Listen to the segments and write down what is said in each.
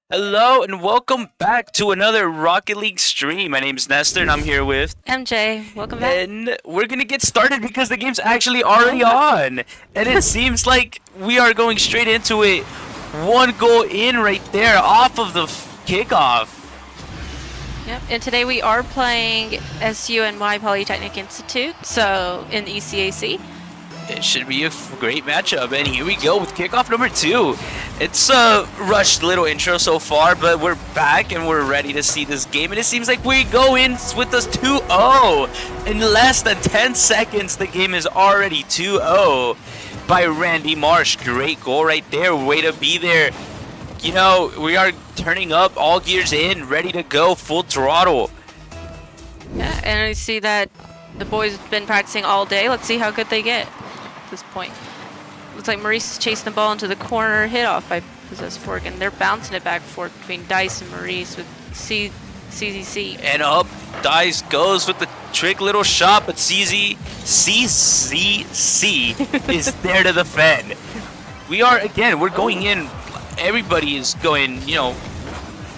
Hello and welcome back to another Rocket League stream. My name is Nestor and I'm here with MJ, welcome back. and we're gonna get started because the game's actually already on. And it seems like we are going straight into it. One goal in right there off of the kickoff. Yep, and today we are playing SUNY Polytechnic Institute, so in the ECAC. It should be a great matchup, and here we go with kickoff number 2. It's a rushed little intro so far, but we're back and we're ready to see this game, and it seems like we go in with us 2-0. In less than 10 seconds, the game is already 2-0 by Randy Marsh. Great goal right there, way to be there. You know, we are turning up, all gears in, ready to go, full throttle. Yeah, and I see that the boys have been practicing all day. Let's see how good they get at this point. Looks like Maurice is chasing the ball into the corner, hit off by Possessed Fork, and they're bouncing it back and forth between Dice and Maurice with CZC. And up, Dice goes with the trick little shot, but CCC is there to defend. We're going in. Everybody is going, you know,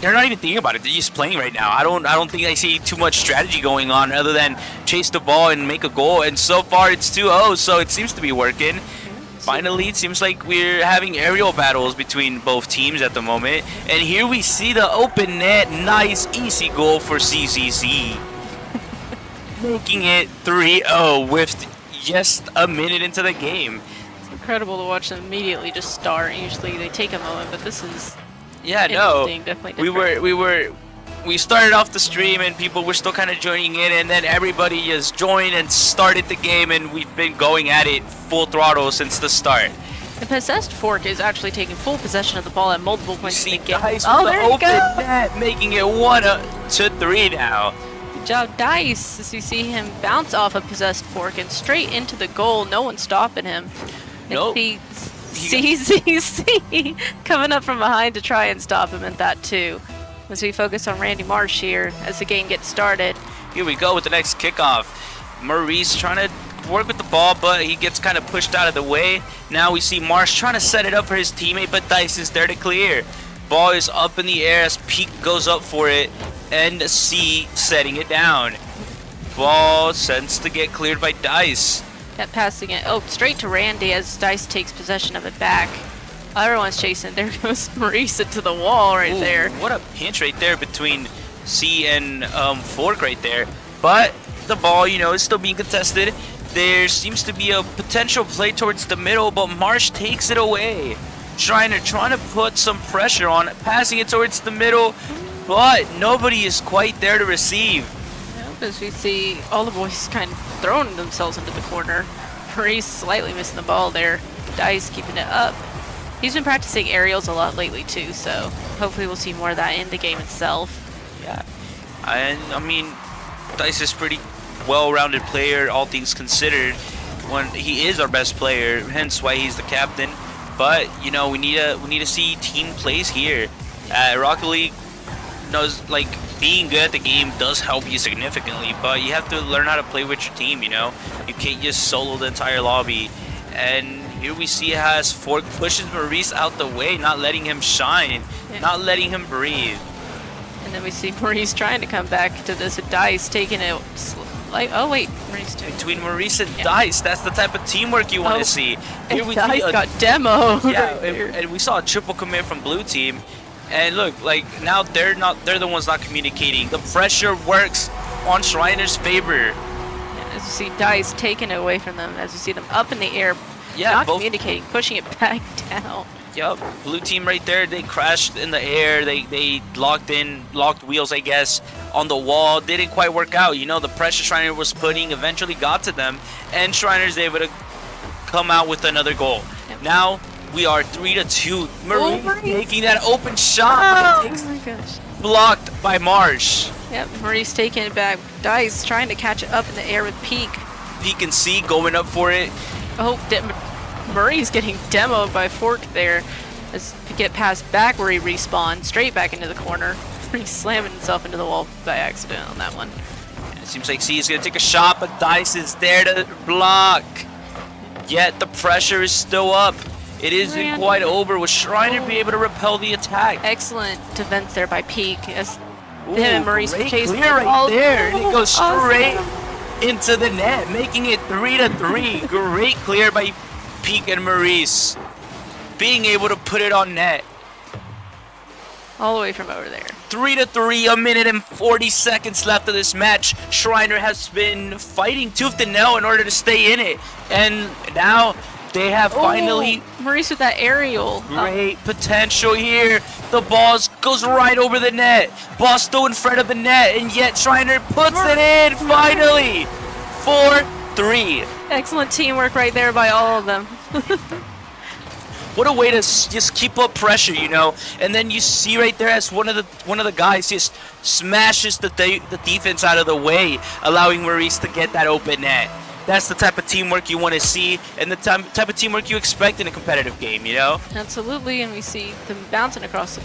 they're not even thinking about it. They're just playing right now. I don't think I see too much strategy going on other than chase the ball and make a goal. And so far it's 2-0, so it seems to be working. Finally, it seems like we're having aerial battles between both teams at the moment. And here we see the open net. Nice, easy goal for CCC. Making it 3-0 with just a minute into the game. It's incredible to watch them immediately just start. Usually they take a moment, but this is definitely different. We started off the stream and people were still kind of joining in, and then everybody just joined and started the game, and we've been going at it full throttle since the start. The Possessed Fork is actually taking full possession of the ball at multiple points in the game. Dice Oh, with there the you open go! net, making it 1-3 now. Good job, Dice, as we see him bounce off a Possessed Fork and straight into the goal. No one's stopping him. Nope. And CCC coming up from behind to try and stop him at that too. As we focus on Randy Marsh here as the game gets started. Here we go with the next kickoff. Maurice trying to work with the ball, but he gets kind of pushed out of the way. Now we see Marsh trying to set it up for his teammate, but Dice is there to clear. Ball is up in the air as Peak goes up for it, and C setting it down. Ball sends to get cleared by Dice. That passing it, straight to Randy as Dice takes possession of it back. Everyone's chasing. There goes Maurice into the wall right there. What a pinch right there between C and Fork right there. But the ball, you know, is still being contested. There seems to be a potential play towards the middle, but Marsh takes it away. Schreiner trying to put some pressure on it, passing it towards the middle, but nobody is quite there to receive. As we see all the boys kind of throwing themselves into the corner. Maurice slightly missing the ball there. Dice keeping it up. He's been practicing aerials a lot lately too, so hopefully we'll see more of that in the game itself. Yeah, and I mean, Dice is pretty well-rounded player, all things considered. He is our best player, hence why he's the captain. But you know, we need to see team plays here. Rocket League knows, like, being good at the game does help you significantly, but you have to learn how to play with your team. You know, you can't just solo the entire lobby. And here we see as Fork pushes Maurice out the way, not letting him shine, not letting him breathe. And then we see Maurice trying to come back to this. Dice taking it like, oh wait, Maurice too. Between Maurice and Dice, that's the type of teamwork you want to see. Here we Dice got demo. Yeah, and we saw a triple commit from blue team. And look, like, now they're the ones not communicating. The pressure works on Schreiner's favor. As you see Dice taking it away from them, as you see them up in the air, not communicating, pushing it back down. Yep, blue team right there, they crashed in the air, they locked wheels, I guess, on the wall. Didn't quite work out. You know, the pressure Schreiner was putting eventually got to them, and Schreiner's able to come out with another goal. Yep. Now we are 3-2. Maurice taking that open shot. Oh my gosh. Blocked by Marsh. Yep, Maurice taking it back. Dice trying to catch it up in the air with Peak. Peak and C going up for it. Oh, Maurice getting demoed by Fork there. As we get past back where he respawned, straight back into the corner. He's slamming himself into the wall by accident on that one. And it seems like C is going to take a shot, but Dice is there to block. Yet the pressure is still up. It isn't quite over. Will Schreiner be able to repel the attack? Excellent defense there by Peak. As Ooh, him and Maurice great chase clear right there. And it goes straight Awesome. into the net, making it 3-3. Great clear by Peak and Maurice. Being able to put it on net. All the way from over there. 3-3, 1:40 seconds left of this match. Schreiner has been fighting tooth and nail in order to stay in it. And now they have finally... Maurice with that aerial. Great potential here. The ball goes right over the net. Ball still in front of the net, and yet Schreiner puts it in finally. 4-3. Excellent teamwork right there by all of them. What a way to just keep up pressure, you know. And then you see right there as one of the guys just smashes the defense out of the way, allowing Maurice to get that open net. That's the type of teamwork you want to see, and the type of teamwork you expect in a competitive game, you know? Absolutely, and we see them bouncing across the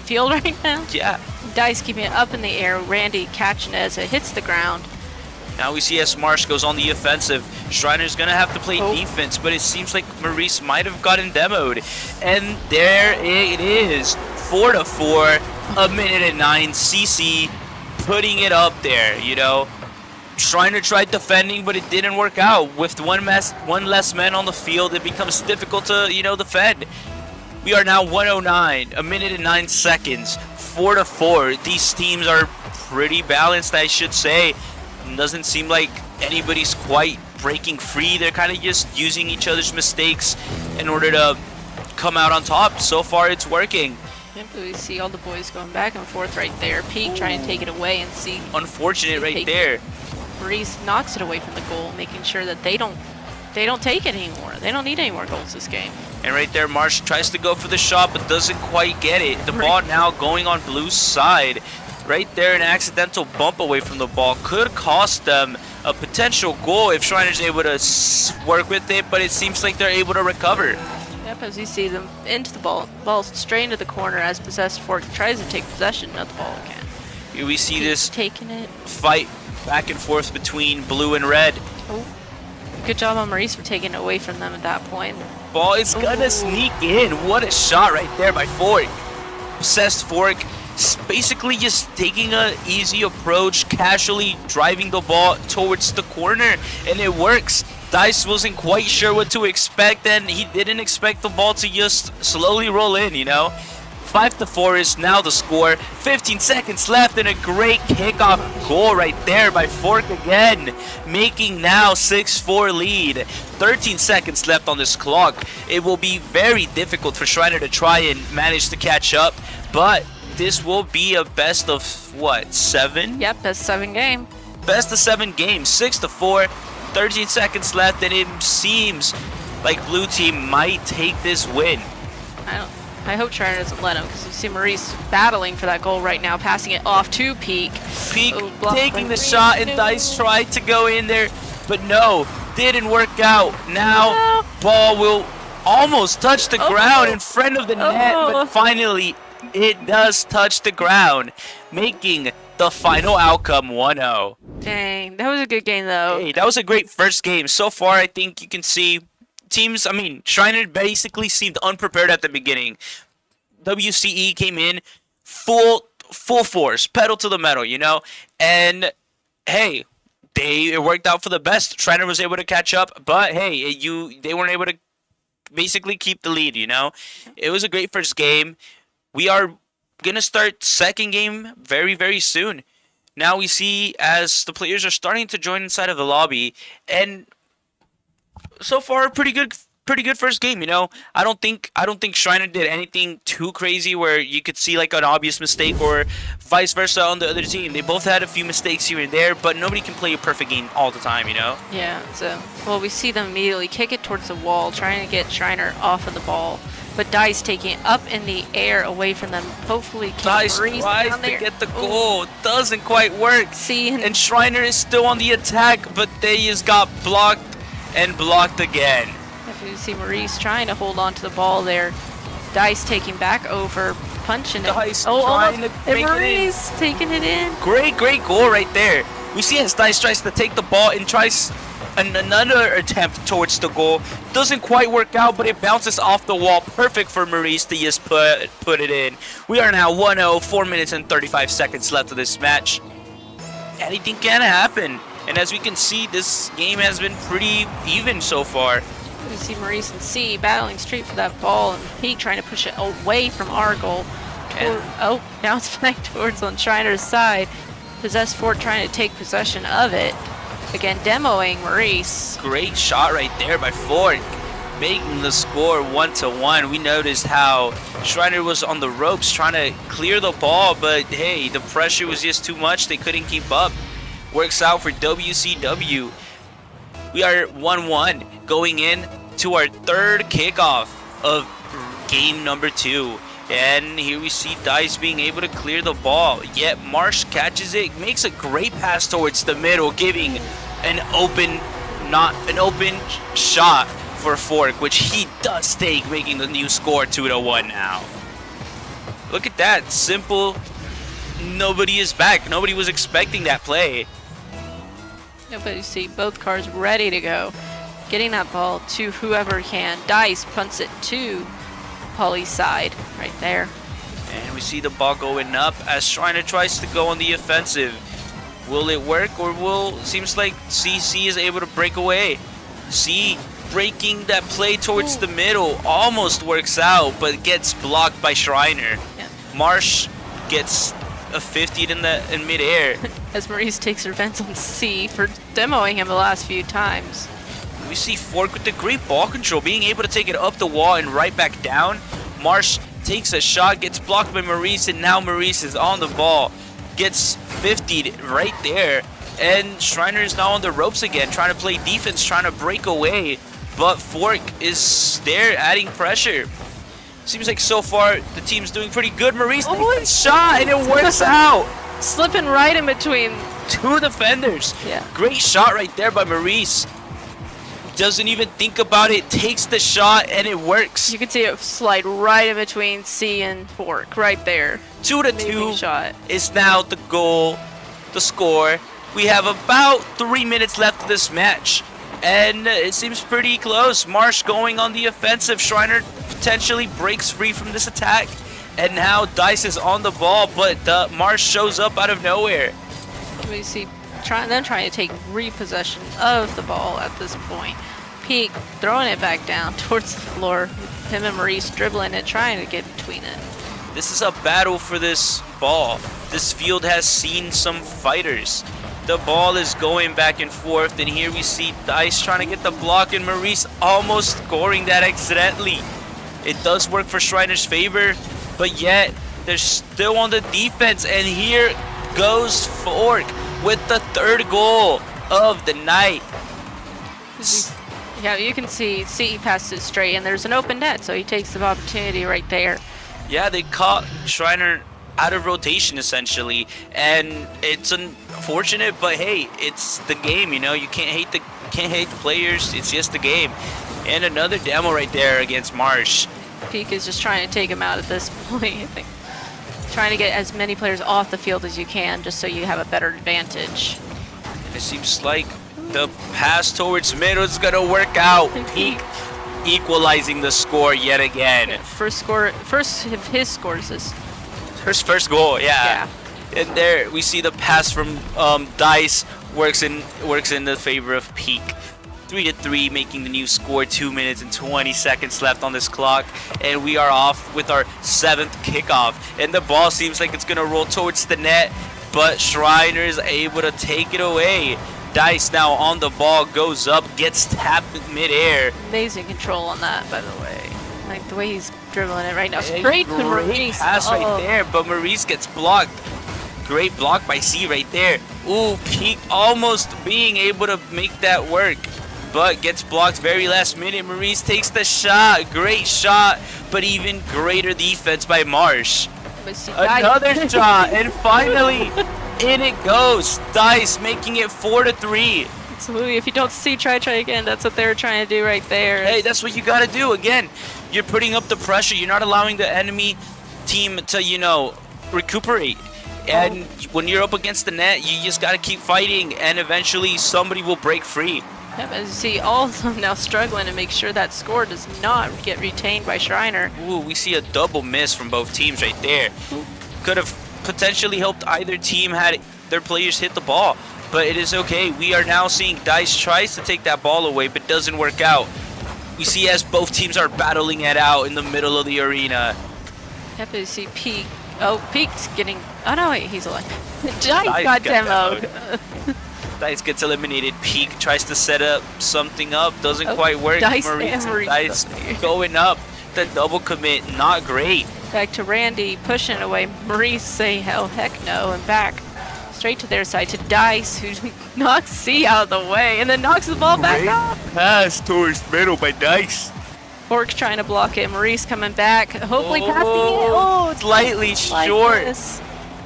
field right now. Yeah. Dice keeping it up in the air. Randy catching it as it hits the ground. Now we see as Marsh goes on the offensive. Schreiner's going to have to play defense, but it seems like Maurice might have gotten demoed. And there it is. 4-4, 1:09. CC putting it up there, you know. Schreiner tried defending, but it didn't work out. With one less man on the field, it becomes difficult to, you know, defend. We are now 1:09, 1:09 seconds, 4-4. These teams are pretty balanced, I should say. It doesn't seem like anybody's quite breaking free. They're kind of just using each other's mistakes in order to come out on top. So far, it's working. Yep, we see all the boys going back and forth right there. Peak trying to take it away and see. Unfortunate right there. Maurice knocks it away from the goal, making sure that they don't take it anymore. They don't need any more goals this game. And right there, Marsh tries to go for the shot, but doesn't quite get it. The ball now going on Blue's side. Right there, an accidental bump away from the ball could cost them a potential goal if Schreiner's able to work with it, but it seems like they're able to recover. Yep, as you see them into the ball straight into the corner as Possessed Fork tries to take possession of the ball again. Here we see this taking it fight back and forth between blue and red. Oh, good job on Maurice for taking it away from them at that point. Ball is gonna sneak in. What a shot right there by Fork. Possessed Fork basically just taking an easy approach, casually driving the ball towards the corner, and it works. Dice wasn't quite sure what to expect, and he didn't expect the ball to just slowly roll in, you know. 5-4 is now the score. 15 seconds left, and a great kickoff goal right there by Fork again, making now 6-4 lead. 13 seconds left on this clock. It will be very difficult for Schreiner to try and manage to catch up, but this will be a best of, what, 7? Yep, best 7 game. Best of 7 games, 6-4, 13 seconds left, and it seems like blue team might take this win. I hope Schreiner doesn't let him, because you see Maurice battling for that goal right now, passing it off to Peak. Peak taking the shot, and Dice tried to go in there, but no, didn't work out. Now, ball will almost touch the ground in front of the net, but finally, it does touch the ground, making the final outcome 1-0. Dang, that was a good game, though. Hey, that was a great first game. So far, I think you can see teams, I mean, Schreiner basically seemed unprepared at the beginning. WCE came in full force, pedal to the metal, you know? And, hey, it worked out for the best. Schreiner was able to catch up, but, hey, they weren't able to basically keep the lead, you know? It was a great first game. We are going to start second game very, very soon. Now we see as the players are starting to join inside of the lobby, and so far pretty good first game, you know. I don't think Schreiner did anything too crazy where you could see like an obvious mistake or vice versa on the other team. They both had a few mistakes here and there, but nobody can play a perfect game all the time, you know. Yeah, so well, we see them immediately kick it towards the wall, trying to get Schreiner off of the ball. But Dice taking it up in the air away from them. Hopefully, Dice tries to get the goal. Doesn't quite work. And Schreiner is still on the attack, but they just got blocked and blocked again. You see Maurice trying to hold on to the ball there. Dice taking back over, punching it. Dice trying to make Maurice it in. Taking it in. Great goal right there. We see as Dice tries to take the ball and tries another attempt towards the goal. Doesn't quite work out, but it bounces off the wall. Perfect for Maurice to just put it in. We are now 1-0, 4 minutes and 35 seconds left of this match. Anything can happen. And as we can see, this game has been pretty even so far. You see Maurice and C battling straight for that ball, and Peak trying to push it away from our goal. Oh, bounce back towards on Schreiner's side. Possessed Fort trying to take possession of it. Again, demoing Maurice. Great shot right there by Fort, making the score 1-1. We noticed how Schreiner was on the ropes trying to clear the ball, but hey, the pressure was just too much. They couldn't keep up. Works out for WCW. We are 1-1 going in to our third kickoff of game number 2. And here we see Dice being able to clear the ball. Yet Marsh catches it, makes a great pass towards the middle, giving an open shot for Fork, which he does take, making the new score 2-1 now. Look at that, simple. Nobody is back. Nobody was expecting that play. Yeah, but you see both cars ready to go. Getting that ball to whoever can. Dice punts it to Poly's side right there. And we see the ball going up as Schreiner tries to go on the offensive. Will it work, or seems like CC is able to break away. C breaking that play towards the middle, almost works out, but gets blocked by Schreiner. Yeah. Marsh gets a 50 in midair. As Maurice takes revenge on C for demoing him the last few times. We see Fork with the great ball control, being able to take it up the wall and right back down. Marsh takes a shot, gets blocked by Maurice, and now Maurice is on the ball. Gets 50'd right there. And Schreiner is now on the ropes again, trying to play defense, trying to break away. But Fork is there adding pressure. Seems like so far the team's doing pretty good. Maurice takes a shot and it works out. Slipping right in between 2 defenders. Yeah. Great shot right there by Maurice. Doesn't even think about it, takes the shot and it works. You can see it slide right in between C and Fork right there. 2-2 shot. is now the goal, the score. We have about 3 minutes left of this match, and it seems pretty close. Marsh going on the offensive. Schreiner potentially breaks free from this attack, and now Dice is on the ball, but Marsh shows up out of nowhere. We see them trying to take repossession of the ball at this point. Peak throwing it back down towards the floor. Him and Maurice dribbling it, trying to get between it. This is a battle for this ball. This field has seen some fighters. The ball is going back and forth, and here we see Dice trying to get the block, and Maurice almost scoring that accidentally. It does work for Schreiner's favor, but yet they're still on the defense, and here goes Fork with the 3rd goal of the night. Yeah, you can see C passed it straight, and there's an open net, so he takes the opportunity right there. Yeah, they caught Schreiner out of rotation essentially, and it's unfortunate, but hey, it's the game. You know, you can't hate the players. It's just the game. And another demo right there against Marsh. Peak is just trying to take him out at this point. I think trying to get as many players off the field as you can, just so you have a better advantage. And it seems like the pass towards middle is gonna work out. Peak equalizing the score yet again. First of his scores this. First goal, yeah. And there we see the pass from Dice works in the favor of Peak. 3-3, making the new score. 2 minutes and 20 seconds left on this clock, and we are off with our 7th kickoff. And the ball seems like it's gonna roll towards the net, but Schreiner is able to take it away. Dice now on the ball, goes up, gets tapped in midair. Amazing control on that, by the way. Like the way he's dribbling it right now. Straight to Maurice. Pass right there, but Maurice gets blocked. Great block by C right there. Ooh, Peak almost being able to make that work, but gets blocked very last minute. Maurice takes the shot. Great shot, but even greater defense by Marsh. Another shot, and finally in it goes. Dice making it 4-3. Absolutely. If you don't see try again, that's what they're trying to do right there. Hey, that's what you got to do. Again, you're putting up the pressure. You're not allowing the enemy team to, you know, recuperate. And when you're up against the net, you just got to keep fighting, and eventually somebody will break free. Yep, as you see, all of them now struggling to make sure that score does not get retained by Schreiner. Ooh, we see a double miss from both teams right there. Could have potentially helped either team had their players hit the ball, but it is okay. We are now seeing Dice tries to take that ball away, but doesn't work out. We see as both teams are battling it out in the middle of the arena. Yep, you see Peak. Oh, Peak's getting. Oh no, wait, he's alive. Dice got demoed. Dice gets eliminated. Peak tries to set up something up, doesn't quite work. Dice Dice going up. The double commit, not great. Back to Randy, pushing it away. Maurice say, hell, heck no, and back straight to their side to Dice, who knocks C out of the way and then knocks the ball back up. Pass towards middle by Dice. Fork's trying to block it. Maurice coming back, hopefully passing it. Oh, slightly short. This.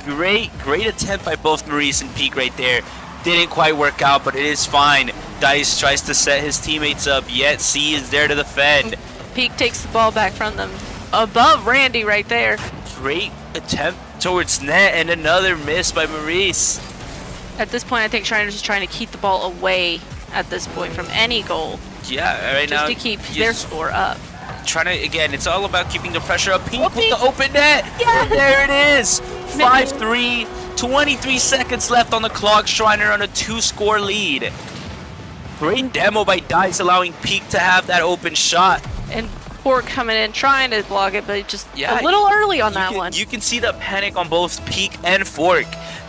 Great attempt by both Maurice and Peak right there. Didn't quite work out, but it is fine. Dice tries to set his teammates up, yet C is there to defend. Peak takes the ball back from them. Above Randy right there. Great attempt towards net and another miss by Maurice. At this point, I think Schreiner's just trying to keep the ball away at this point from any goal. Yeah, right now. Just to keep their score up. Trying to, again, it's all about keeping the pressure up. Peak with the open net. Yeah. There it is. 5-3. 23 seconds left on the clock. Schreiner on a 2-score lead. Great demo by Dice, allowing Peak to have that open shot. And Fork coming in, trying to block it, but just a little early on that one. You can see the panic on both Peak and Fork.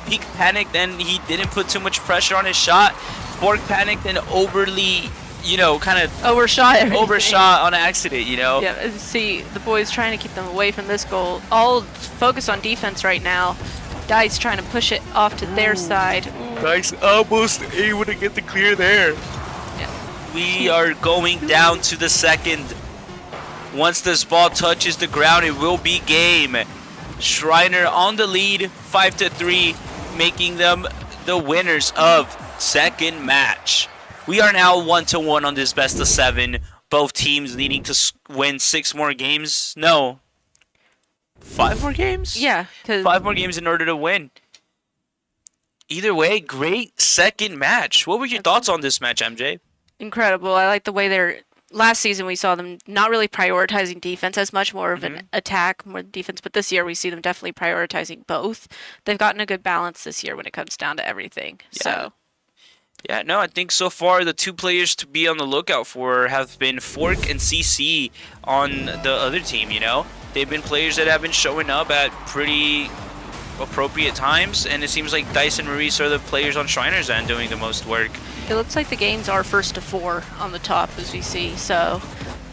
Peak panicked and he didn't put too much pressure on his shot. Fork panicked and overly, kind of overshot on accident, Yeah, see, the boys trying to keep them away from this goal. All focus on defense right now. Dice trying to push it off to their side. Dice almost able to get the clear there. Yeah. We are going down to the second. Once this ball touches the ground, it will be game. Schreiner on the lead, 5-3, making them the winners of second match. We are now 1-1 on this best of 7. Both teams needing to win 6 more games. No. 5 more games? Yeah. 5 more games in order to win. Either way, great second match. What were your thoughts on this match, MJ? Incredible. I like the way they're... Last season, we saw them not really prioritizing defense as much, more of an attack, more defense. But this year, we see them definitely prioritizing both. They've gotten a good balance this year when it comes down to everything. Yeah. So... Yeah, no, I think so far the 2 players to be on the lookout for have been Fork and CC on the other team, They've been players that have been showing up at pretty appropriate times, and it seems like Dice and Maurice are the players on Schreiner's end doing the most work. It looks like the games are 1st to 4 on the top, as we see, so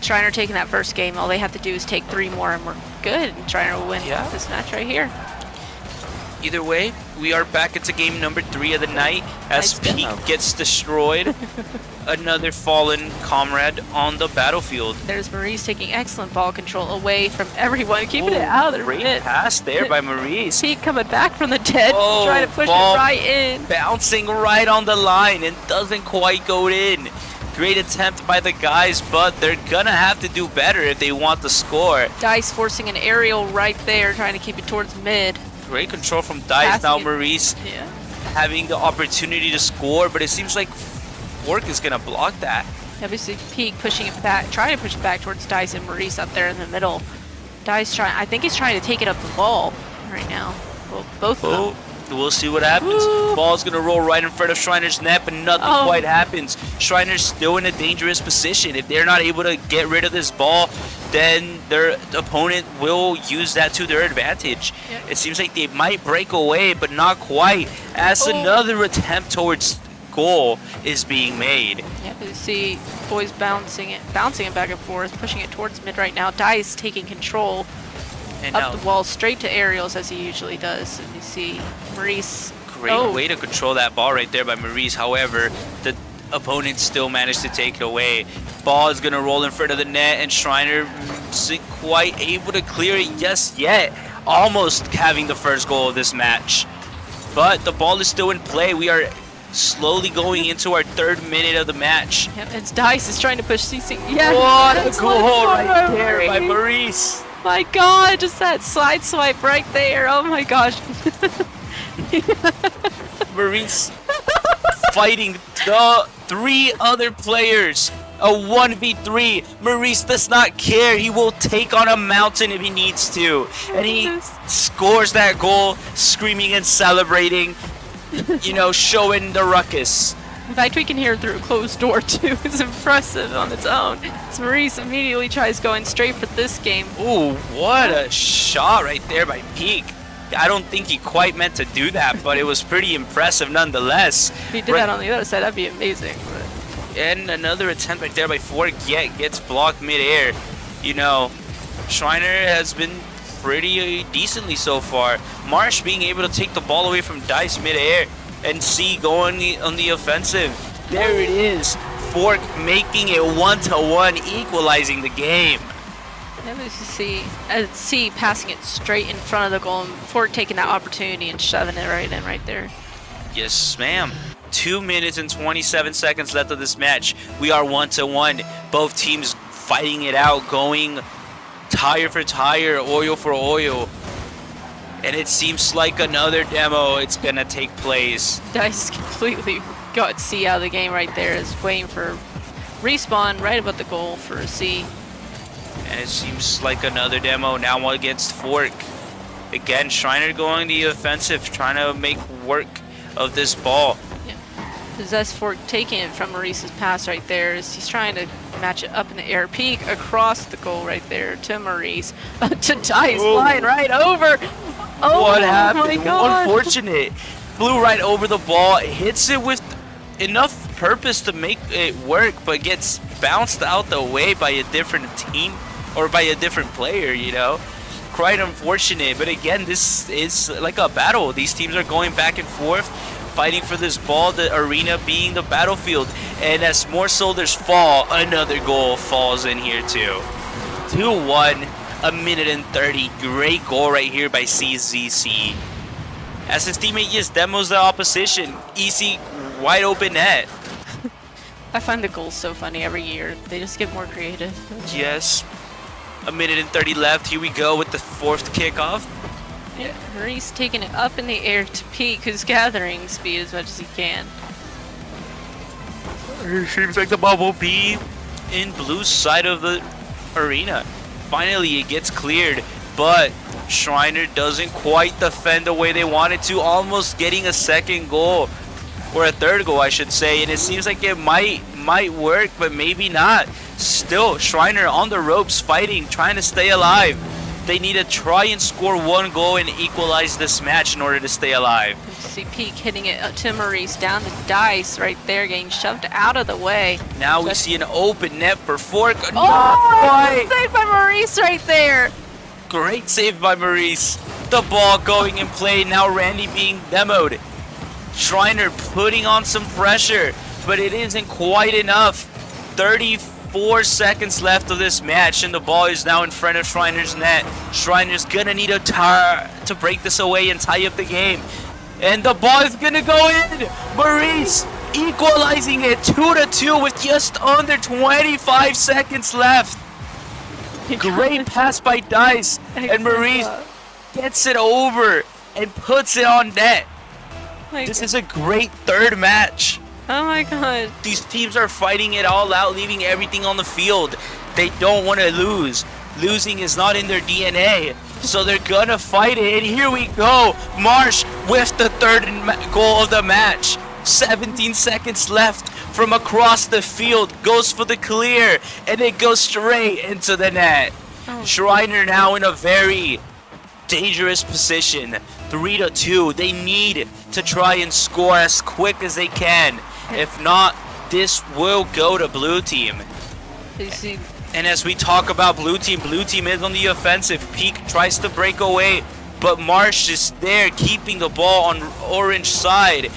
Schreiner taking that first game, all they have to do is take 3 more and we're good, and Schreiner will win this match right here. Either way, we are back into game number 3 of the night as Peak gets destroyed. Another fallen comrade on the battlefield. There's Maurice taking excellent ball control away from everyone, keeping it out of the great net. Pass there by Maurice. Peak coming back from the dead, trying to push it right in. Bouncing right on the line and doesn't quite go in. Great attempt by the guys, but they're gonna have to do better if they want to score. Dice forcing an aerial right there, trying to keep it towards mid. Great control from Dice. Now Maurice having the opportunity to score, but it seems like Fork is going to block that. Obviously, Peak pushing it back, trying to push it back towards Dice and Maurice up there in the middle. Dice I think he's trying to take it up the ball right now. Well, both of them. We'll see what happens. Ball's going to roll right in front of Schreiner's net, but nothing quite happens. Schreiner's still in a dangerous position. If they're not able to get rid of this ball, then their opponent will use that to their advantage. Yep. It seems like they might break away, but not quite, as another attempt towards goal is being made. Yeah, you see boys bouncing it back and forth, pushing it towards mid right now. Dice taking control. And up the wall straight to aerials as he usually does. And you see Maurice. Great way to control that ball right there by Maurice. However, the opponent still managed to take it away. Ball is going to roll in front of the net, and Schreiner isn't quite able to clear it just yet. Almost having the first goal of this match. But the ball is still in play. We are slowly going into our 3rd minute of the match. Yep, it's Dice is trying to push CC. Yeah, what a goal right there by Maurice. My God, just that side swipe right there. Oh my gosh. Maurice fighting the 3 other players. A 1v3. Maurice does not care. He will take on a mountain if he needs to. And he scores that goal, screaming and celebrating, you know, showing the ruckus. In fact, we can hear through a closed door too. It's impressive on its own. So Maurice immediately tries going straight for this game. Ooh, what a shot right there by Peak. I don't think he quite meant to do that, but it was pretty impressive nonetheless. If he did that on the other side, that'd be amazing. But... And another attempt right there by Fork, yet gets blocked midair. You know, Schreiner has been pretty decently so far. Marsh being able to take the ball away from Dice midair, and C going on the offensive. There it is. Fork making it 1-1, equalizing the game. C passing it straight in front of the goal, and Fork taking that opportunity and shoving it right in right there. Yes, ma'am. 2 minutes and 27 seconds left of this match. We are 1-1. Both teams fighting it out, going tire for tire, oil for oil. And it seems like another demo it's gonna take place. Dice completely got C out of the game right there. Is waiting for respawn right above the goal for C. And it seems like another demo now against Fork. Again, Schreiner going the offensive, trying to make work of this ball. Yeah. Possessed Fork taking it from Maurice's pass right there. As he's trying to match it up in the air. Peak across the goal right there to Maurice. To Dice, flying right over. Oh, what happened? My God. Unfortunate. Flew right over the ball, hits it with enough purpose to make it work, but gets bounced out the way by a different team or by a different player, you know. Quite unfortunate, but again, this is like a battle. These teams are going back and forth, fighting for this ball, the arena being the battlefield. And as more soldiers fall, another goal falls in here too. 2-1. A minute and 30. Great goal right here by CZC. As his teammate just demos the opposition. Easy, wide open net. I find the goals so funny every year. They just get more creative. Yes. A minute and 30 left. Here we go with the 4th kickoff. Yeah, Maurice taking it up in the air to Peak, who's gathering speed as much as he can. It seems like the ball will be in blue side of the arena. Finally, it gets cleared, but Schreiner doesn't quite defend the way they wanted to, almost getting a second goal, or a third goal, I should say. And it seems like it might work, but maybe not. Still, Schreiner on the ropes, fighting, trying to stay alive. They need to try and score 1 goal and equalize this match in order to stay alive. See Peak hitting it to Maurice, down to Dice right there, getting shoved out of the way. Now we see an open net for Fork. Oh, saved by Maurice right there. Great save by Maurice. The ball going in play. Now Randy being demoed. Schreiner putting on some pressure, but it isn't quite enough. 34 seconds left of this match, and the ball is now in front of Schreiner's net. Schreiner's gonna need a tire to break this away and tie up the game. And the ball is gonna go in. Maurice equalizing it 2-2 with just under 25 seconds left. Great pass by Dice, and Maurice gets it over and puts it on net. This is a great 3rd match. Oh my God. These teams are fighting it all out, leaving everything on the field. They don't want to lose. Losing is not in their DNA. So they're gonna fight it, and here we go. Marsh with the 3rd goal of the match. 17 seconds left from across the field. Goes for the clear, and it goes straight into the net. Schreiner now in a very dangerous position. 3-2. They need to try and score as quick as they can. If not, this will go to blue team. And as we talk about blue team is on the offensive. Peak tries to break away, but Marsh is there keeping the ball on orange side.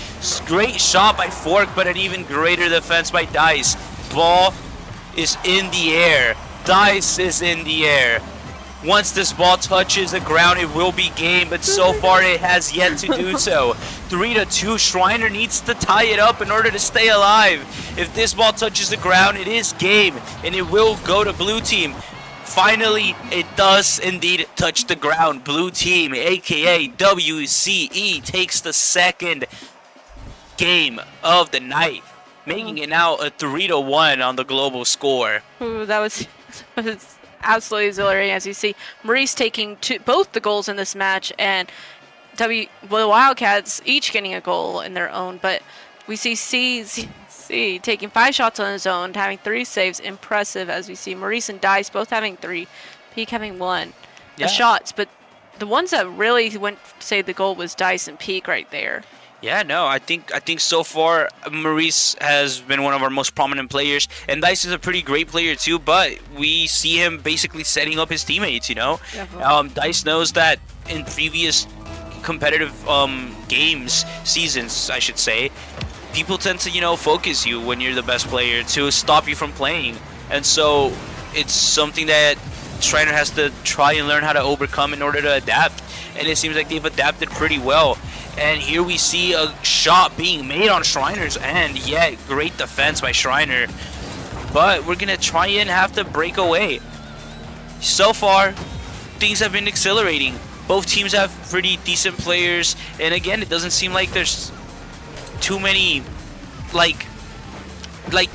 Great shot by Fork, but an even greater defense by Dice. Ball is in the air. Dice is in the air. Once this ball touches the ground, it will be game, but so far it has yet to do so. 3-2, Schreiner needs to tie it up in order to stay alive. If this ball touches the ground, it is game, and it will go to blue team. Finally, it does indeed touch the ground. Blue team, aka WCE, takes the 2nd game of the night, making it now a 3-1 on the global score. Ooh, that was absolutely exhilarating. As you see, Maurice taking both the goals in this match, and the Wildcats each getting a goal in their own. But we see C taking 5 shots on his own, having 3 saves. Impressive, as we see Maurice and Dice both having 3, Peak having 1 shots. But the ones that really went saved the goal was Dice and Peak right there. Yeah, no, I think so far Maurice has been one of our most prominent players, and Dice is a pretty great player too. But we see him basically setting up his teammates. Dice knows that in previous competitive seasons, I should say, people tend to focus you when you're the best player to stop you from playing, and so it's something that Schreiner has to try and learn how to overcome in order to adapt, and it seems like they've adapted pretty well. And here we see a shot being made on Schreiner's end. Yeah, great defense by Schreiner, but we're gonna try and have to break away. So far, things have been accelerating. Both teams have pretty decent players, and again, it doesn't seem like there's too many, like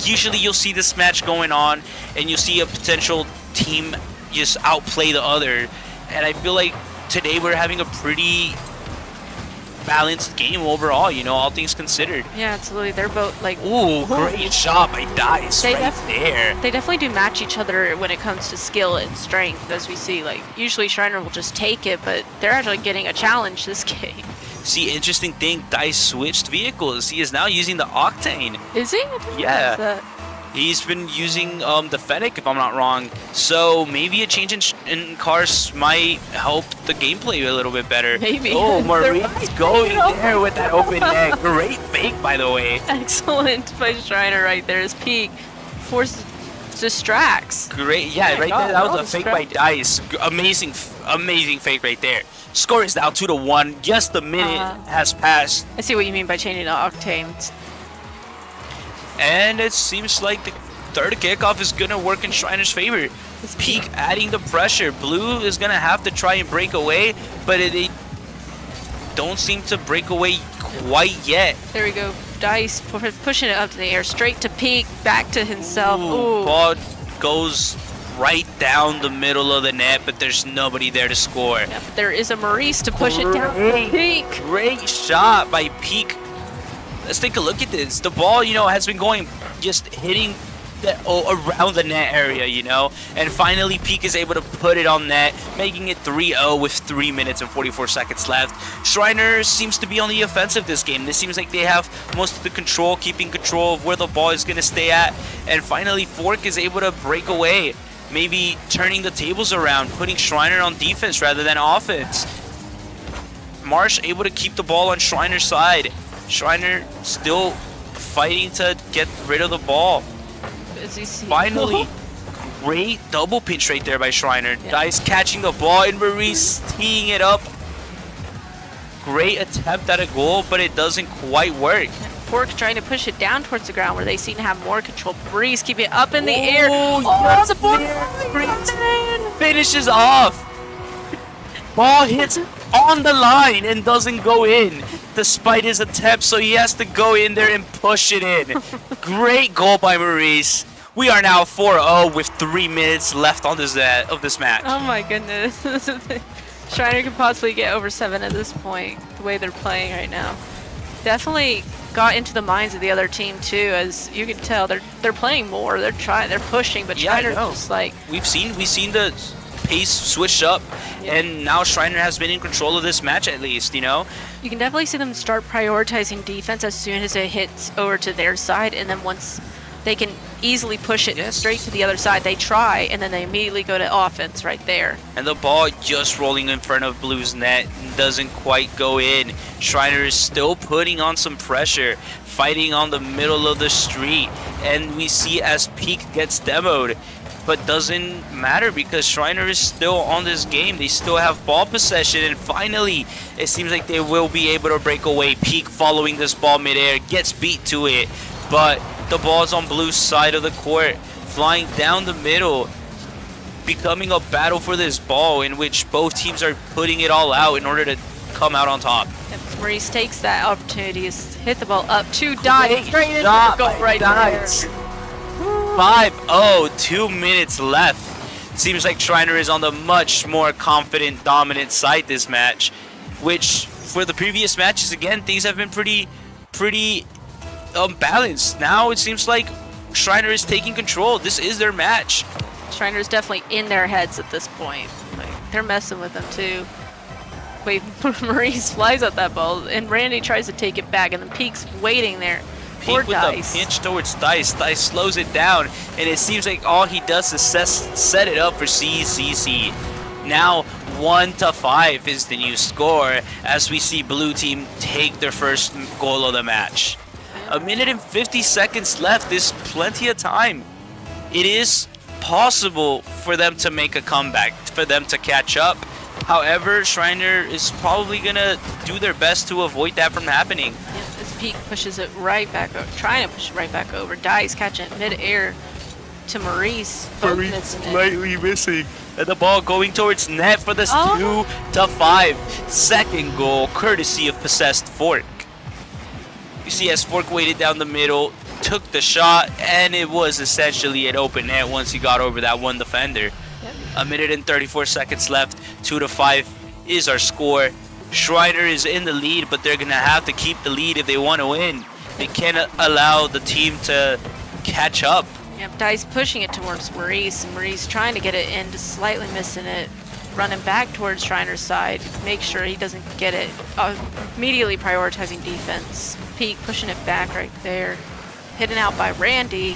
usually you'll see this match going on and you'll see a potential team just outplay the other, and I feel like today we're having a pretty balanced game overall, all things considered. Yeah, absolutely. They're both like... Ooh, great shot by Dice right there. They definitely do match each other when it comes to skill and strength, as we see. Like, usually Schreiner will just take it, but they're actually getting a challenge this game. See, interesting thing, Dice switched vehicles. He is now using the Octane. Is he? Yeah. He's been using the Fennec, if I'm not wrong. So maybe a change in cars might help the gameplay a little bit better. Maybe. Oh, Maurice going there with that open neck. Great fake, by the way. Excellent by Schreiner right there. His Peak forces distracts. Great. Yeah, right there. That was a fake by Dice. Amazing fake right there. Score is now 2-1. Just a minute has passed. I see what you mean by changing to Octane. And it seems like the third kickoff is going to work in Schreiner's favor. Peak adding the pressure. Blue is going to have to try and break away, but they don't seem to break away quite yet. There we go. Dice pushing it up to the air, straight to Peak, back to himself. Ooh. Ball goes right down the middle of the net, but there's nobody there to score. Yeah, but there is a Maurice to push it down. Peak. Great shot by Peak. Let's take a look at this. The ball, has been going, just hitting around the net area, and finally Peak is able to put it on net, making it 3-0 with 3 minutes and 44 seconds left. Schreiner seems to be on the offensive this game. This seems like they have most of the control, keeping control of where the ball is going to stay at, and finally Fork is able to break away, maybe turning the tables around, putting Schreiner on defense rather than offense. Marsh able to keep the ball on Schreiner's side. Schreiner still fighting to get rid of the ball. Finally, great double pinch right there by Schreiner. Yeah. Dice catching the ball and Maurice teeing it up. Great attempt at a goal, but it doesn't quite work. Fork trying to push it down towards the ground where they seem to have more control. Maurice keeping it up in the air. Oh, the ball finishes off. Ball hits on the line and doesn't go in despite his attempt, so he has to go in there and push it in. Great goal by Maurice. We are now 4-0 with 3 minutes left on this match. Oh my goodness. Schreiner could possibly get over 7 at this point, the way they're playing right now. Definitely got into the minds of the other team too, as you can tell they're playing more, they're pushing, but Schreiner just like we've seen the pace switched up, and now Schreiner has been in control of this match at least, You can definitely see them start prioritizing defense as soon as it hits over to their side, and then once they can easily push it straight to the other side, they try, and then they immediately go to offense right there. And the ball just rolling in front of Blue's net doesn't quite go in. Schreiner is still putting on some pressure, fighting on the middle of the street, and we see as Peak gets demoed. But doesn't matter because Schreiner is still on this game. They still have ball possession, and finally it seems like they will be able to break away. Peak following this ball midair, gets beat to it, but the ball's on Blue's side of the court, flying down the middle, becoming a battle for this ball in which both teams are putting it all out in order to come out on top. Maurice takes that opportunity to hit the ball up to Dice. Straight into the Shot goal by right Dice. there. 5-0, 2 minutes left. Seems like Schreiner is on the much more confident, dominant side this match, which for the previous matches, again, things have been pretty balanced. Now it seems like Schreiner is taking control. This is their match. Schreiner's definitely in their heads at this point. Like, they're messing with them too. Wait, Maurice flies at that ball, and Randy tries to take it back, and then Peak's waiting there for Peak with Dice. a pinch towards Dice. Dice slows it down, and it seems like all he does is set it up for CCC. Now 1-5 is the new score as we see blue team take their first goal of the match. 1 minute and 50 seconds left. There's plenty of time. It is possible for them to make a comeback, for them to catch up. However, Schreiner is probably gonna do their best to avoid that from happening. Yep, as Peak pushes it right back over, trying to push it right back over. Dice catching it mid-air to Maurice. Maurice slightly missing. And the ball going towards net for this 2-5. Second goal, courtesy of possessed Fork. You see as Fork waited down the middle, took the shot, and it was essentially an open net once he got over that one defender. Yep. 1 minute and 34 seconds left. 2-5 is our score. Schreiner is in the lead, but they're gonna have to keep the lead if they want to win. They can't allow the team to catch up. Yep, Dice pushing it towards Maurice, and Maurice trying to get it in, just slightly missing it. Running back towards Schreiner's side, make sure he doesn't get it. Immediately prioritizing defense. Peak pushing it back right there. Hidden out by Randy.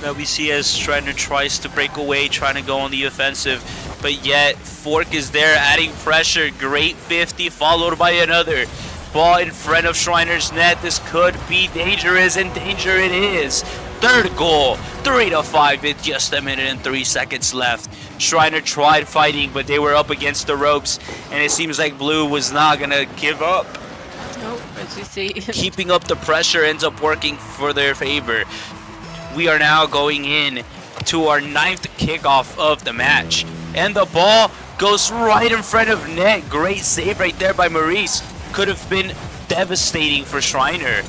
Now we see as Schreiner tries to break away, trying to go on the offensive, but yet Fork is there adding pressure. Great 50 followed by another. Ball in front of Schreiner's net. This could be dangerous, and danger it is. Third goal, 3-5 with just 1 minute and 3 seconds left. Schreiner tried fighting, but they were up against the ropes, and it seems like Blue was not gonna give up. Nope, as you see. Keeping up the pressure ends up working for their favor. We are now going in to our 9th kickoff of the match, and the ball goes right in front of net. Great save right there by Maurice. Could have been devastating for Schreiner.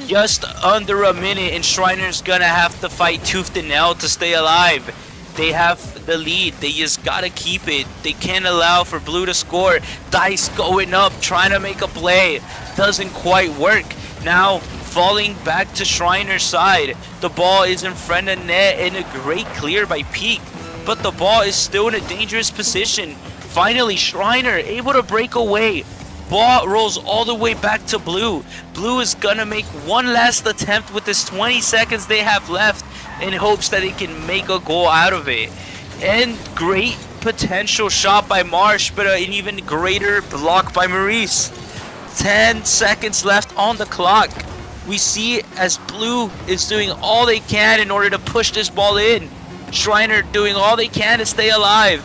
Just under a minute, and Schreiner's gonna have to fight tooth and nail to stay alive. They have the lead. They just gotta keep it. They can't allow for Blue to score. Dice going up, trying to make a play. Doesn't quite work. Now falling back to Schreiner's side. The ball is in front of net, and a great clear by Peak. But the ball is still in a dangerous position. Finally, Schreiner able to break away. Ball rolls all the way back to Blue. Blue is gonna make one last attempt with this 20 seconds they have left in hopes that they can make a goal out of it. And great potential shot by Marsh, but an even greater block by Maurice. 10 seconds left on the clock. We see as Blue is doing all they can in order to push this ball in. Schreiner doing all they can to stay alive.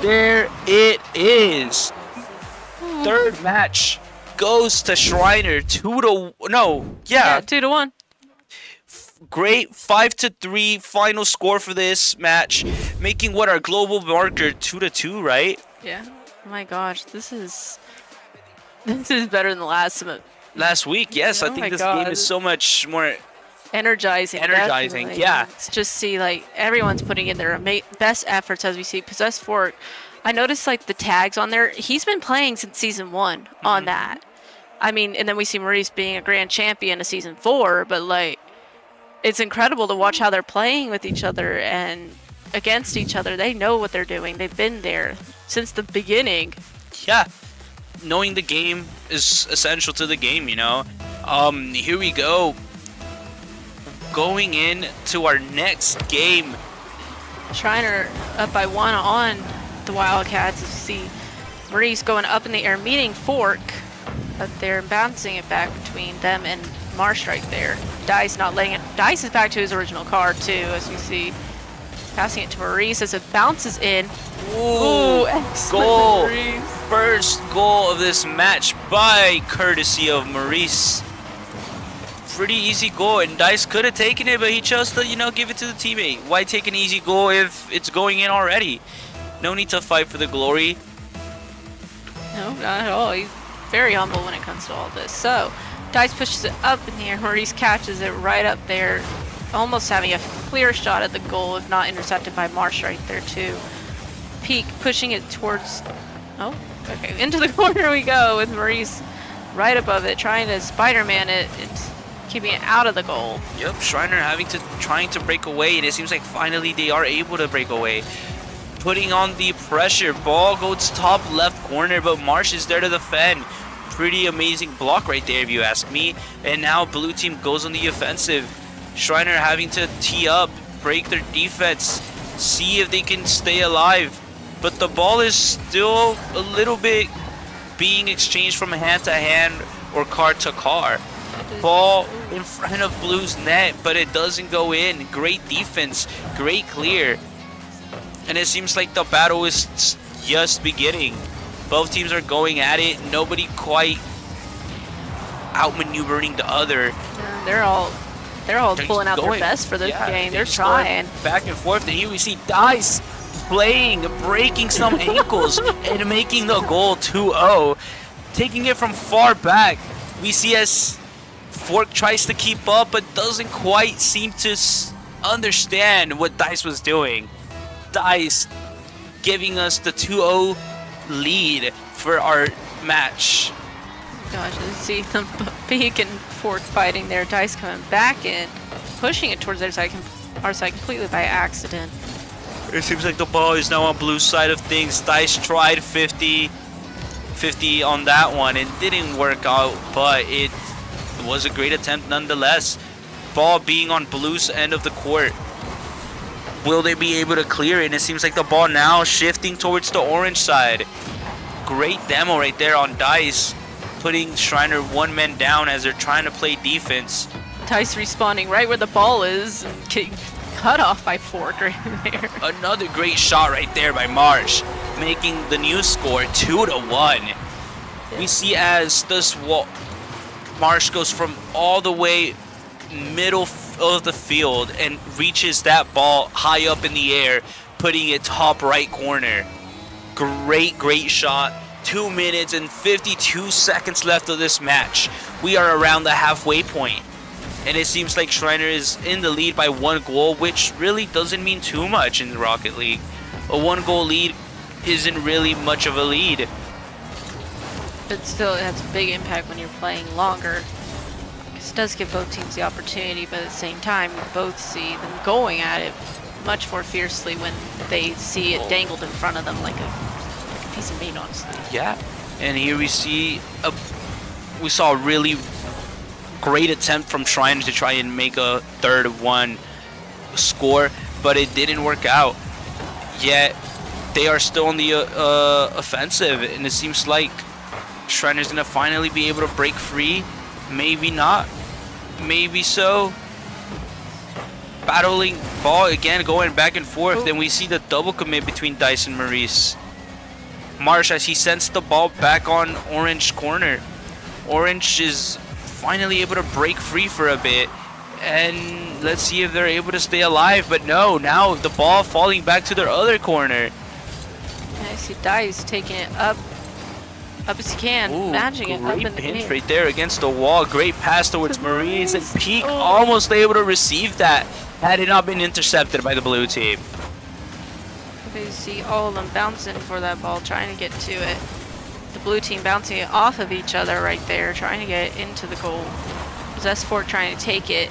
There it is. Third match goes to Schreiner. 2-1. Great 5-3 final score for this match, making what our global marker 2-2, right? Yeah. Oh my gosh, this is better than the last week. Yes, I think this game is so much more energizing. Definitely. Yeah. It's just see like everyone's putting in their best efforts as we see Possessed Fork. I noticed like the tags on there. He's been playing since season 1 on that. I mean, and then we see Maurice being a grand champion of season 4, but like it's incredible to watch how they're playing with each other and against each other. They know what they're doing. They've been there since the beginning. Yeah. Knowing the game is essential to the game, you know. Here we go. Going in to our next game. Schreiner up by 1 on the Wildcats. As you see Maurice going up in the air, meeting Fork up there and bouncing it back between them and Marsh right there. Dice not letting it. Dice is back to his original car too, as you see. Passing it to Maurice as it bounces in. Ooh, excellent goal. Maurice. First goal of this match by courtesy of Maurice. Pretty easy goal, and Dice could have taken it, but he chose to, give it to the teammate. Why take an easy goal if it's going in already? No need to fight for the glory. No, not at all. He's very humble when it comes to all this. So, Dice pushes it up in the air. Maurice catches it right up there, almost having a clear shot at the goal, if not intercepted by Marsh right there too. Peak pushing it towards, oh, okay, into the corner we go with Maurice right above it, trying to Spider-Man it. It's keeping it out of the goal. Yep, Schreiner trying to break away, and it seems like finally they are able to break away. Putting on the pressure, ball goes top left corner, but Marsh is there to defend. Pretty amazing block right there if you ask me. And now blue team goes on the offensive. Schreiner having to tee up, break their defense, see if they can stay alive. But the ball is still a little bit being exchanged from hand to hand or car to car. Ball in front of blue's net, but it doesn't go in. Great defense, great clear. And it seems like the battle is just beginning. Both teams are going at it. Nobody quite outmaneuvering the other. They're all pulling out their best for this game. They're trying. Back and forth. And here we see Dice playing, breaking some ankles, and making the goal 2-0. Taking it from far back. We see as Fork tries to keep up, but doesn't quite seem to understand what Dice was doing. Dice giving us the 2-0 lead for our match. Gosh, I see them Peak and Fork fighting there. Dice coming back in, pushing it towards our side completely by accident. It seems like the ball is now on blue side of things. Dice tried 50 on that one. It didn't work out, but it was a great attempt nonetheless. Ball being on blue's end of the court. Will they be able to clear it? And it seems like the ball now shifting towards the orange side. Great demo right there on Dice, putting Schreiner one man down as they're trying to play defense. Dice responding right where the ball is and getting cut off by Fork right there. Another great shot right there by Marsh, making the new score 2-1. We see as this Marsh goes from all the way middle of the field and reaches that ball high up in the air, putting it top right corner. Great shot. 2 minutes and 52 seconds left of this match. We are around the halfway point, and it seems like Schreiner is in the lead by 1 goal, which really doesn't mean too much in the Rocket League. A 1-goal lead isn't really much of a lead. But still, it has a big impact when you're playing longer. It does give both teams the opportunity, but at the same time, we both see them going at it much more fiercely when they see it dangled in front of them like a piece of meat, honestly. Yeah, and here we saw a really great attempt from Schreiner to try and make a third one score, but it didn't work out. Yet they are still on the offensive, and it seems like Schreiner's gonna finally be able to break free. Maybe not, maybe so. Battling ball again, going back and forth. Then we see the double commit between Dice and Maurice. Marsh, as he sends the ball back on orange corner. Orange is finally able to break free for a bit, and let's see if they're able to stay alive. But no, now the ball falling back to their other corner. And I see Dice taking it up as he can, matching it up in the pinch game. right there against the wall. Great pass towards Maurice, and Peak almost able to receive that had it not been intercepted by the blue team. You see all of them bouncing for that ball, trying to get to it. The blue team bouncing it off of each other right there, trying to get it into the goal. S4 trying to take it,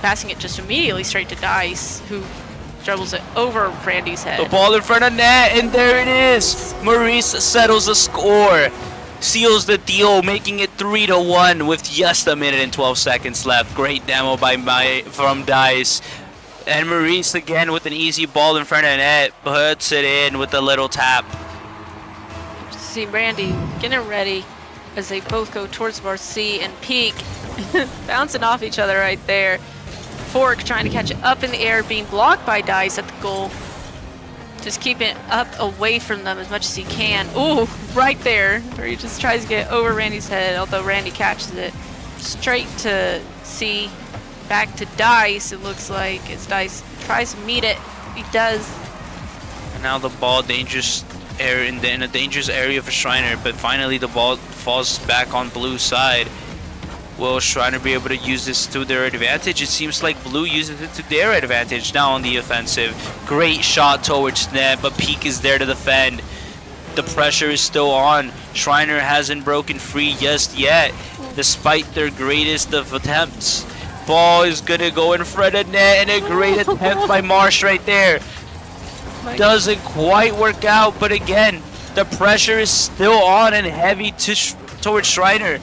passing it just immediately straight to Dice, who dribbles it over Randy's head. The ball in front of net, and there it is. Maurice settles the score, seals the deal, making it 3-1 with just 1 minute and 12 seconds left. Great demo from Dice. And Maurice again with an easy ball in front of net, puts it in with a little tap. See Randy getting ready as they both go towards Marcy and Peak, bouncing off each other right there. Fork trying to catch it up in the air, being blocked by Dice at the goal. Just keeping it up away from them as much as he can. Ooh, right there, where he just tries to get over Randy's head, although Randy catches it. Straight to C, back to Dice, it looks like, as Dice tries to meet it. He does. And now the ball dangerous area, in a dangerous area for Schreiner, but finally the ball falls back on blue side. Will Schreiner be able to use this to their advantage? It seems like blue uses it to their advantage now on the offensive. Great shot towards net, but Peak is there to defend. The pressure is still on. Schreiner hasn't broken free just yet, despite their greatest of attempts. Ball is gonna go in front of net, and a great attempt by Marsh right there. Doesn't quite work out, but again, the pressure is still on and heavy towards Schreiner.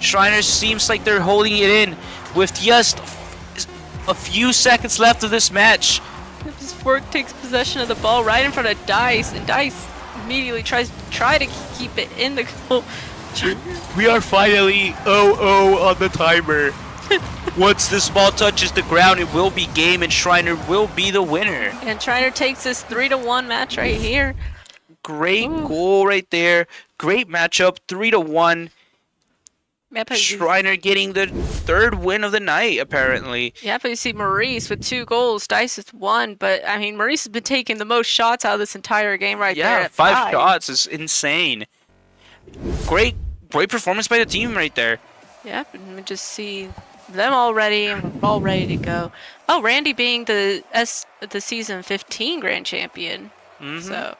Schreiner seems like they're holding it in with just a few seconds left of this match. Fork takes possession of the ball right in front of Dice, and Dice immediately tries to keep it in the goal. We are finally 0-0 on the timer. Once this ball touches the ground, it will be game, and Schreiner will be the winner. And Schreiner takes this 3-1 match right here. Great goal right there. Great matchup, 3-1. Schreiner getting the third win of the night, apparently. Yeah, but you see Maurice with 2 goals, Dice with 1, but I mean, Maurice has been taking the most shots out of this entire game right there. Yeah, 5 shots is insane. Great performance by the team right there. Yep, and we just see them all ready, and we're all ready to go. Oh, Randy being the season 15 grand champion. So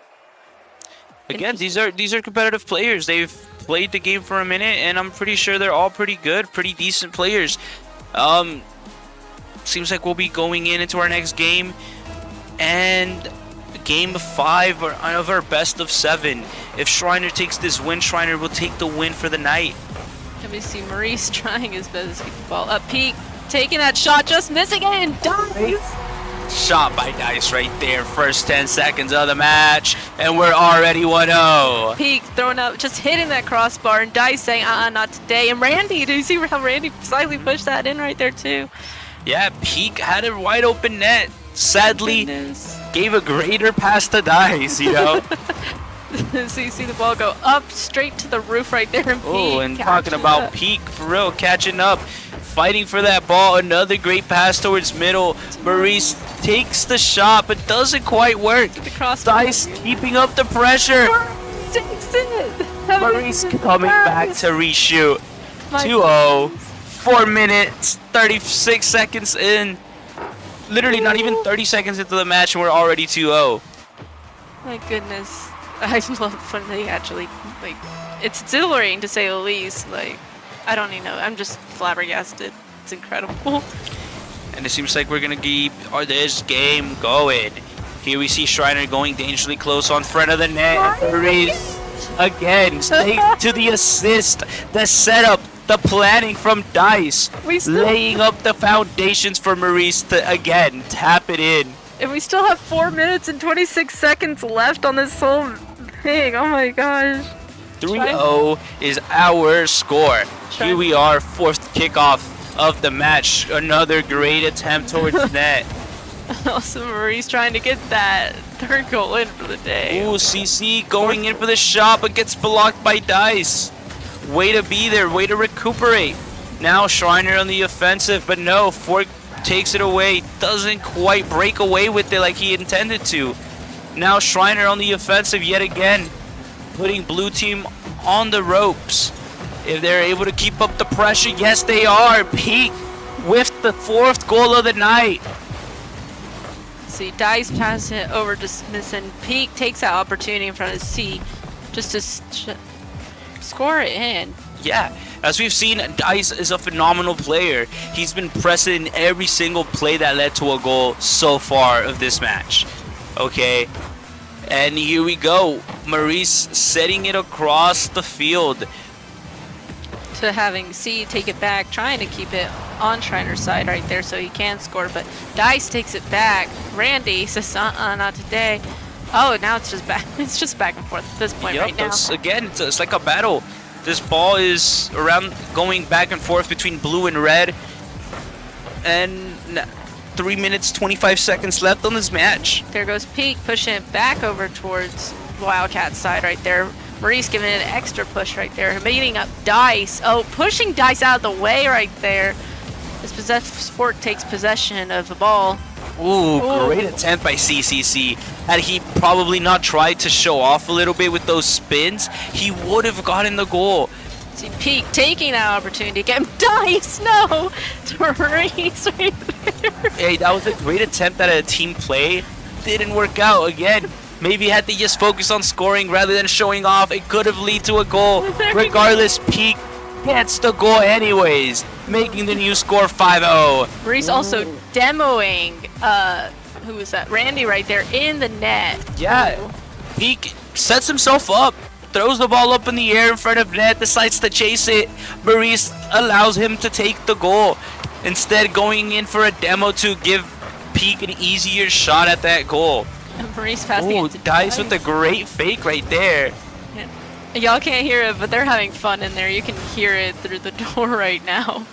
again, these are competitive players. They've played the game for a minute, and I'm pretty sure they're all pretty good, pretty decent players. Seems like we'll be going into our next game, and game 5 of our best of 7. If Schreiner takes this win, Schreiner will take the win for the night. Let me see Maurice trying his best to keep the ball up. Peak taking that shot, just missing it, and Dice. Shot by Dice right there. First 10 seconds of the match, and we're already 1-0. Peak throwing up, just hitting that crossbar, and Dice saying, not today. And Randy, do you see how Randy slightly pushed that in right there too? Yeah, Peak had a wide open net. Sadly, gave a greater pass to Dice, you know. So you see the ball go up straight to the roof right there. And oh, and talking about Peak, for real, catching up. Fighting for that ball, another great pass towards middle. Maurice takes the shot, but doesn't quite work. Dice keeping up the pressure. Takes it. Maurice coming back to reshoot. 2-0. 4 minutes, 36 seconds in. Literally not even 30 seconds into the match, and we're already 2-0. My goodness. I love when they actually, like, it's exhilarating to say the least. Like, I don't even know. I'm just flabbergasted. It's incredible. And it seems like we're going to keep this game going. Here we see Schreiner going dangerously close on front of the net. Maurice again, thanks to the assist, the setup, the planning from Dice. Laying up the foundations for Maurice to, again, tap it in. And we still have 4 minutes and 26 seconds left on this whole thing. Oh my gosh. 3-0 is our score. Here we are, 4th kickoff of the match. Another great attempt towards net. Also, Maurice trying to get that 3rd goal in for the day. Ooh, CC going in for the shot, but gets blocked by Dice. Way to be there, way to recuperate. Now Schreiner on the offensive, but no, Fork takes it away. Doesn't quite break away with it like he intended to. Now Schreiner on the offensive yet again, putting blue team on the ropes. If they're able to keep up the pressure, yes they are. Peak with the 4th goal of the night. See, Dice passes it over to Smith, and Peak takes that opportunity in front of C just to score it in. Yeah, as we've seen, Dice is a phenomenal player. He's been present in every single play that led to a goal so far of this match. Okay, and here we go. Maurice setting it across the field. To having C take it back, trying to keep it on Schreiner's side right there so he can score, but Dice takes it back. Randy says, not today. Oh, now it's just back. It's just back and forth at this point right now. Again, it's like a battle. This ball is going back and forth between blue and red. And 3 minutes, 25 seconds left on this match. There goes Peak, pushing it back over towards Wildcat's side right there. Maurice giving it an extra push right there. Meeting up Dice. Oh, pushing Dice out of the way right there. This Sport takes possession of the ball. Ooh, great attempt by CCC. Had he probably not tried to show off a little bit with those spins, he would have gotten the goal. See Peak taking that opportunity. Get him. Dice! No! To Maurice right there. Hey, that was a great attempt at a team play. Didn't work out again. Maybe had they just focused on scoring rather than showing off, it could have led to a goal. Regardless, Peak gets the goal anyways, making the new score 5-0. Maurice also demoing, who was that? Randy right there in the net. Yeah, Peak sets himself up, throws the ball up in the air in front of net, decides to chase it. Maurice allows him to take the goal, instead going in for a demo to give Peak an easier shot at that goal. And Maurice passing it to Dice with a great fake right there. Y'all can't hear it, but they're having fun in there. You can hear it through the door right now.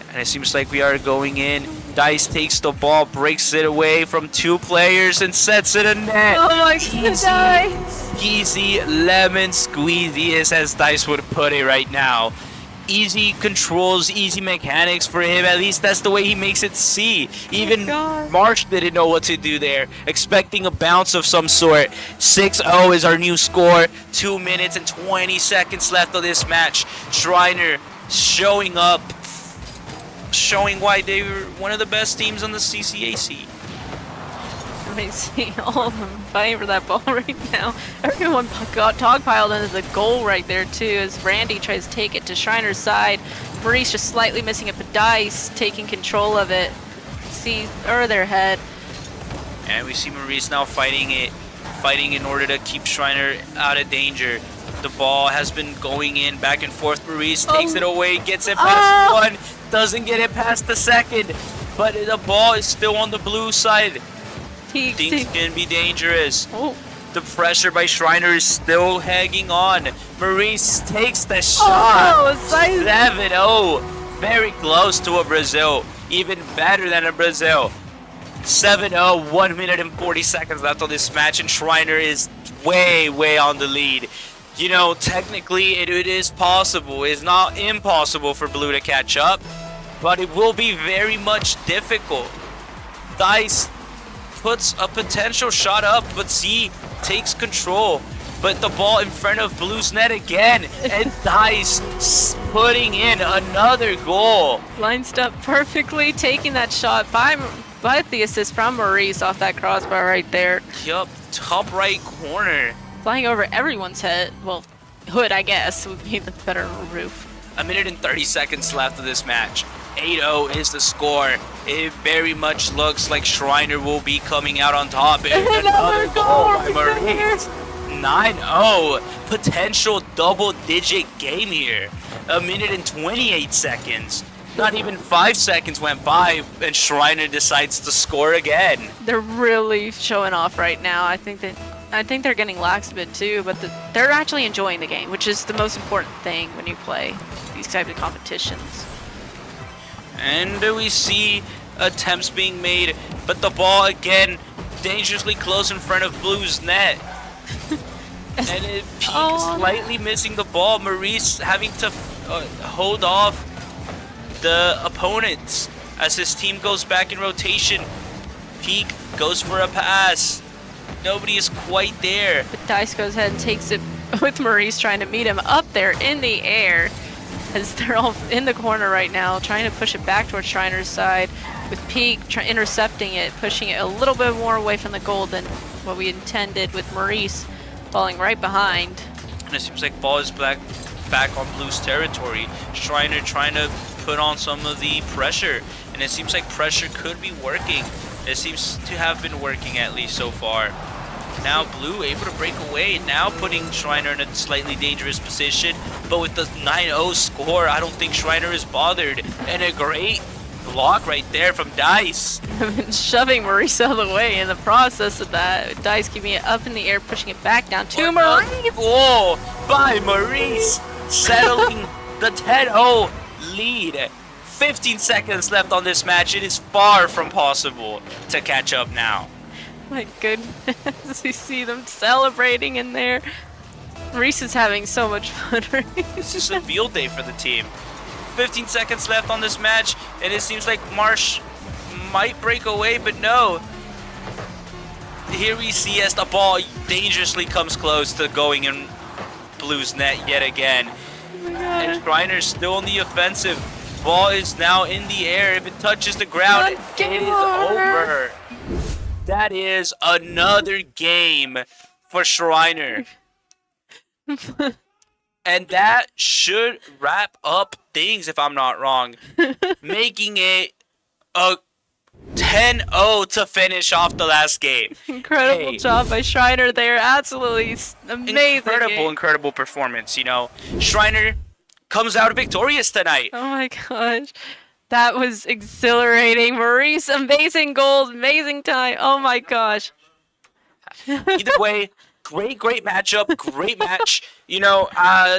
And it seems like we are going in. Dice takes the ball, breaks it away from 2 players, and sets it in net. Oh my god, Dice! Easy lemon squeezy, as Dice would put it right now. Easy controls, easy mechanics for him. At least that's the way he makes it see. Even Marsh didn't know what to do there, expecting a bounce of some sort. 6-0 is our new score. 2 minutes and 20 seconds left of this match. Schreiner showing up, showing why they were one of the best teams on the CCAC. I see all of them fighting for that ball right now. Everyone got dogpiled into the goal right there too, as Randy tries to take it to Schreiner's side. Maurice just slightly missing it, but Dice taking control of it. See, over their head. And we see Maurice now fighting in order to keep Schreiner out of danger. The ball has been going in back and forth. Maurice takes it away, gets it past one, doesn't get it past the second, but the ball is still on the blue side. Things can be dangerous. The pressure by Schreiner is still hanging on. Maurice takes the shot. 7-0. Very close to a Brazil. Even better than a Brazil. 7-0. 1 minute and 40 seconds left on this match, and Schreiner is way on the lead. You know, technically it is possible. It's not impossible for Blue to catch up, but it will be very much difficult. Dice puts a potential shot up, but C takes control. But the ball in front of Blue's net again, and Dice putting in another goal. Lined up perfectly, taking that shot by the assist from Maurice off that crossbar right there. Yup, top right corner. Flying over everyone's head. Well, hood, I guess, would be the better roof. 1 minute and 30 seconds left of this match. 8-0 is the score. It very much looks like Schreiner will be coming out on top. Another goal by Maurice. 9-0. Potential double-digit game here. 1 minute and 28 seconds. Not even 5 seconds went by, and Schreiner decides to score again. They're really showing off right now. I think they're getting lax a bit too, but they're actually enjoying the game, which is the most important thing when you play these types of competitions. And we see attempts being made, but the ball again dangerously close in front of Blue's net. And it Peak slightly missing the ball. Maurice having to hold off the opponents as his team goes back in rotation. Peak goes for a pass. Nobody is quite there. But Dice goes ahead and takes it with Maurice trying to meet him up there in the air. As they're all in the corner right now, trying to push it back towards Schreiner's side, with Peak intercepting it, pushing it a little bit more away from the goal than what we intended, with Maurice falling right behind. And it seems like ball is back on Blue's territory. Schreiner trying to put on some of the pressure, and it seems like pressure could be working. It seems to have been working, at least so far. Now Blue able to break away, now putting Schreiner in a slightly dangerous position. But with the 9-0 score, I don't think Schreiner is bothered. And a great block right there from Dice. Shoving Maurice out of the way in the process of that. Dice keeping it up in the air, pushing it back down to Maurice. Goal by Maurice, settling the 10-0 lead. 15 seconds left on this match. It is far from possible to catch up now. My goodness, you see them celebrating in there. Maurice is having so much fun. This is a field day for the team. 15 seconds left on this match, and it seems like Marsh might break away, but no. Here we see as the ball dangerously comes close to going in Blue's net yet again. Oh my And god. Schreiner's still on the offensive. Ball is now in the air. If it touches the ground, it Game is over. over. That is another game for Schreiner. And that should wrap up things, if I'm not wrong. Making it a 10-0 to finish off the last game. Incredible Hey. job by Schreiner there. Absolutely amazing. game. Incredible performance, you know. Schreiner comes out victorious tonight. Oh my gosh. That was exhilarating. Maurice, amazing goals, amazing time. Oh my gosh. Either way, great matchup, great match. You know,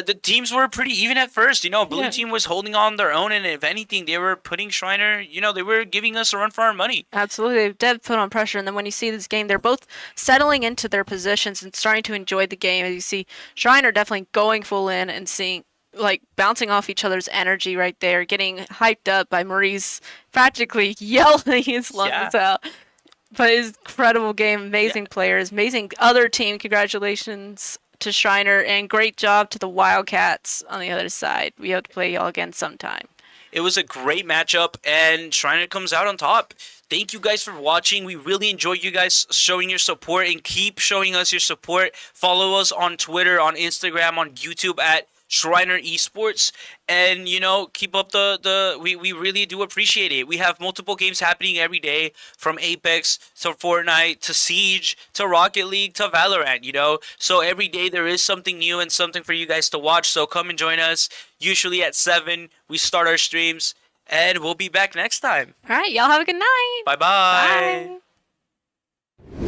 the teams were pretty even at first. You know, Blue Yeah. team was holding on their own, and if anything, they were putting Schreiner, you know, they were giving us a run for our money. Absolutely. They did put on pressure. And then when you see this game, they're both settling into their positions and starting to enjoy the game. As you see, Schreiner definitely going full in and seeing, like, bouncing off each other's energy right there, getting hyped up by Maurice, practically yelling his lungs out. But his incredible game, amazing players, amazing other team. Congratulations to Schreiner, and great job to the Wildcats on the other side. We have to play y'all again sometime. It was a great matchup, and Schreiner comes out on top. Thank you guys for watching. We really enjoy you guys showing your support, and keep showing us your support. Follow us on Twitter, on Instagram, on YouTube at Schreiner Esports, and you know, keep up we really do appreciate it. We have multiple games happening every day, from Apex to Fortnite to Siege to Rocket League to Valorant, you know, so every day there is something new and something for you guys to watch. So come and join us. Usually at 7 we start our streams, and we'll be back next time. All right, y'all have a good night. Bye. Bye.